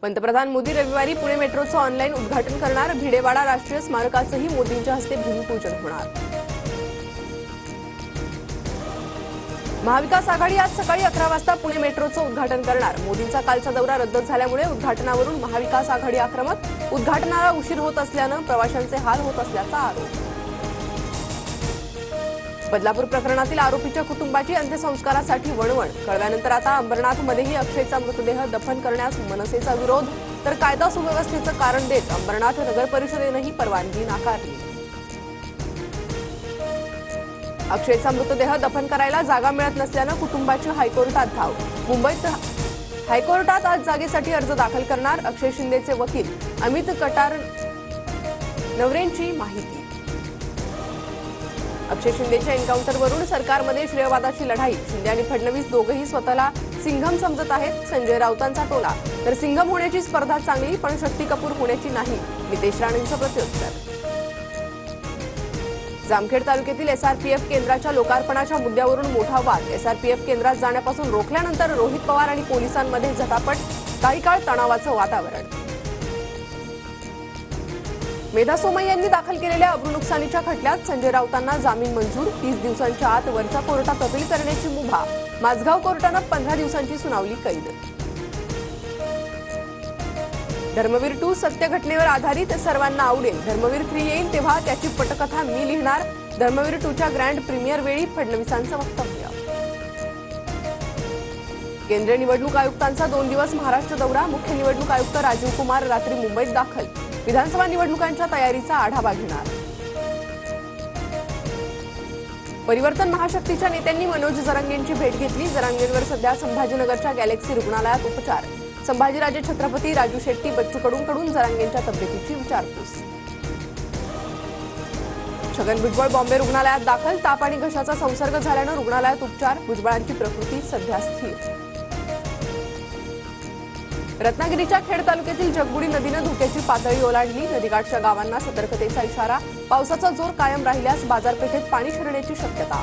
पंतप्रधान मोदी रविवारी पुणे मेट्रोचं ऑनलाईन उद्घाटन करणार। भिडेवाडा राष्ट्रीय स्मारकाचंही मोदींच्या हस्ते भूमिपूजन होणार। महाविकास आघाडी आज सकाळी 11 वाजता पुणे मेट्रोचं उद्घाटन करणार। मोदींचा कालचा दौरा रद्द झाल्यामुळे उद्घाटनावरून महाविकास आघाडी आक्रमक। उद्घाटनाला उशीर होत असल्यानं प्रवाशांचे हाल होत असल्याचा आरोप। बदलापूर प्रकरणातील आरोपीच्या कुटुंबाची अंत्यसंस्कारासाठी वणवण। कळव्यानंतर आता अंबरनाथमध्येही अक्षयचा मृतदेह दफन करण्यास मनसेचा विरोध, तर कायदा सुव्यवस्थेचं कारण देत अंबरनाथ नगर परिषदेनंही परवानगी नाकारली। अक्षयचा मृतदेह दफन करायला जागा मिळत नसल्यानं कुटुंबाची हायकोर्टात धाव। मुंबईत हायकोर्टात आज जागेसाठी अर्ज दाखल करणार। अक्षय शिंदेचे वकील अमित कटार नवरेंची माहिती। अक्षय शिंदेच्या एन्काउंटरवरून सरकारमध्ये श्रेयवादाची लढाई। शिंदे आणि फडणवीस दोघेही स्वतःला सिंघम समजत आहेत। संजय राऊतांचा टोला, तर सिंघम होण्याची स्पर्धा चांगली पण शक्ती कपूर होण्याची नाही। नितेश राणेंचं प्रत्युत्तर। जामखेड तालुक्यातील एसआरपीएफ केंद्राच्या लोकार्पणाच्या मुद्द्यावरून मोठा वाद। एसआरपीएफ केंद्रात जाण्यापासून रोखल्यानंतर रोहित पवार आणि पोलिसांमध्ये झटापट। काही काळ तणावाचं वातावरण। मेधा सोमय्या यांनी दाखल केलेल्या अब्रू नुकसानीच्या खटल्यात संजय राऊतांना जामीन मंजूर। 30 दिवसांच्या आत वरच्या कोर्टात अपील करण्याची मुभा। माझगाव कोर्टानं 15 दिवसांची सुनावली कैद। धर्मवीर 2 सत्य घटनेवर आधारित, सर्वांना आवडेल। धर्मवीर 3 येईल तेव्हा त्याची पटकथा मी लिहिणार। धर्मवीर 2च्या ग्रँड प्रीमियर वेळी फडणवीसांचं वक्तव्य। केंद्रीय निवडणूक आयुक्तांचा 2 दिवस महाराष्ट्र दौरा। मुख्य निवडणूक आयुक्त राजीव कुमार रात्री मुंबईत दाखल। विधानसभा निवडणुकांच्या तयारीचा आढावा घेणार। परिवर्तन महाशक्तीच्या नेत्यांनी मनोज जरांगेंची भेट घेतली। जरांगेंवर सध्या संभाजीनगरच्या गॅलेक्सी रुग्णालयात उपचार। संभाजीराजे छत्रपती, राजू शेट्टी, बच्चू कडूंकडून जरांगेंच्या तब्येतीची विचारपूस। छगन भुजबळ बॉम्बे रुग्णालयात दाखल। ताप आणि घशाचा संसर्ग झाल्यानं रुग्णालयात उपचार। भुजबळांची प्रकृती सध्या स्थिर। रत्नागिरीच्या खेड तालुक्यातील जगबुडी नदीनं धोक्याची पातळी ओलांडली। नदीकाठच्या गावांना सतर्कतेचा इशारा। पावसाचा जोर कायम राहिल्यास बाजारपेठेत पाणी शिरण्याची शक्यता।